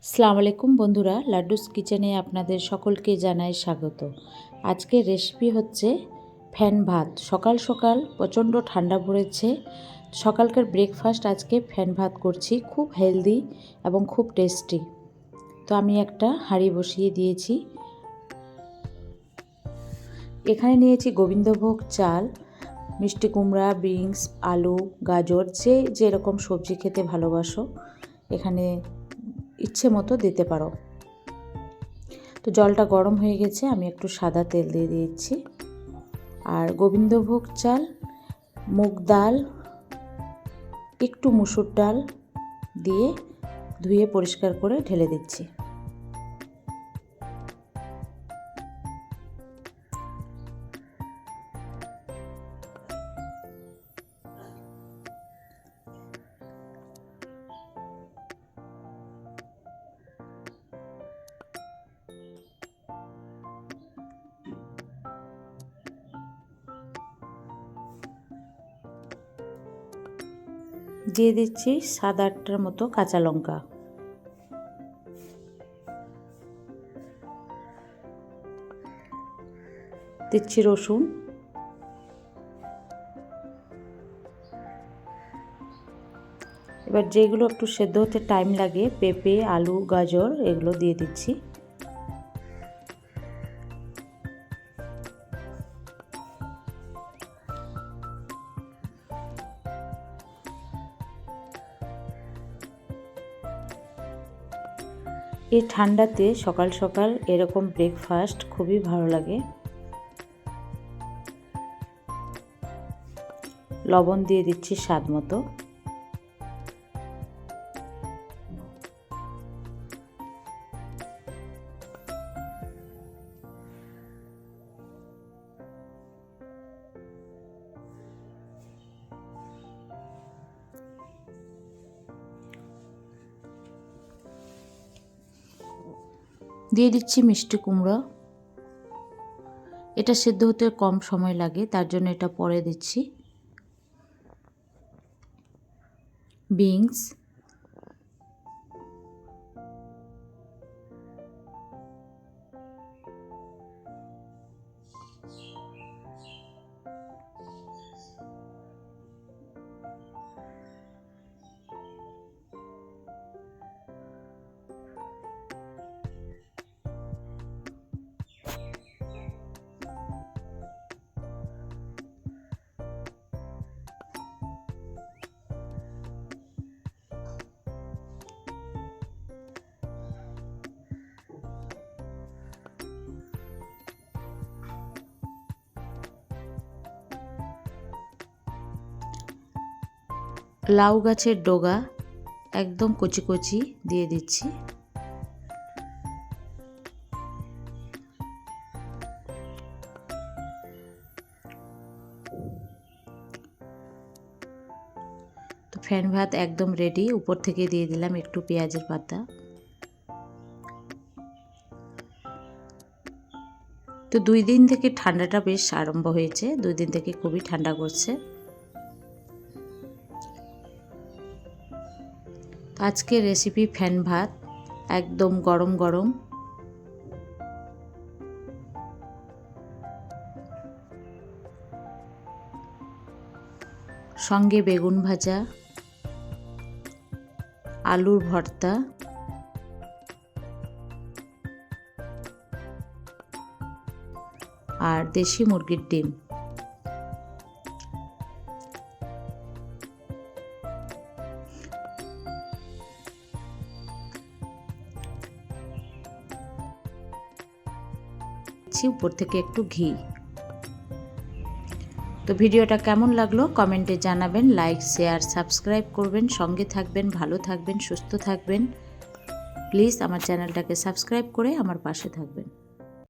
আসসালামু আলাইকুম বন্ধুরা, লাড্ডুস কিচেনে আপনাদের সকলকে জানাই স্বাগত। আজকের রেসিপি হচ্ছে ফ্যান ভাত। সকাল সকাল প্রচণ্ড ঠান্ডা পড়েছে, সকালকার ব্রেকফাস্ট আজকে ফ্যান ভাত করছি। খুব হেলদি এবং খুব টেস্টি। তো আমি একটা হাঁড়ি বসিয়ে দিয়েছি। এখানে নিয়েছি গোবিন্দভোগ চাল, মিষ্টি কুমড়া, বিনস, আলু, গাজর, যে যেরকম সবজি খেতে ভালোবাসো এখানে ইচ্ছে মতো দিতে পারো। তো জলটা গরম হয়ে গেছে, আমি একটু সাদা তেল দিয়ে দিচ্ছি। আর গোবিন্দভোগ চাল, মুগ ডাল, একটু মুসুর ডাল দিয়ে ধুয়ে পরিষ্কার করে ঢেলে দিচ্ছি। দিয়ে দিচ্ছি 7-8টার মতো কাঁচা লঙ্কা। দিচ্ছি রসুন। এবার যেগুলো একটু সেদ্ধ হতে টাইম লাগে, পেঁপে, আলু, গাজর, এগুলো দিয়ে দিচ্ছি। এই ঠান্ডাতে সকাল সকাল এরকম ব্রেকফাস্ট খুবই ভালো লাগে। লবণ দিয়ে দিচ্ছি স্বাদ মতো। দিয়ে দিচ্ছি মিষ্টি কুমড়া। এটা সেদ্ধ হতে কম সময় লাগে, তার জন্য এটা পরে দিচ্ছি। বিনস, লাউ গাছের ডগা একদম কচি কচি দিয়ে দিচ্ছি। তো ফ্যান ভাত একদম রেডি। উপর থেকে দিয়ে দিলাম একটু পেঁয়াজের পাতা। তো 2 দিন থেকে ঠান্ডাটা বেশ আরম্ভ হয়েছে, 2 দিন থেকে খুবই ঠান্ডা করছে। আজকের রেসিপি ফ্যান ভাত, একদম গরম গরম। সঙ্গে বেগুন ভাজা, আলুর ভর্তা, আর দেশি মুরগির ডিম। উপর থেকে একটু ঘি। তো ভিডিওটা কেমন লাগলো কমেন্টে জানাবেন। লাইক, শেয়ার, সাবস্ক্রাইব করবেন। সঙ্গে থাকবেন, ভালো থাকবেন, সুস্থ থাকবেন। প্লিজ আমার চ্যানেলটাকে সাবস্ক্রাইব করে আমার পাশে থাকবেন।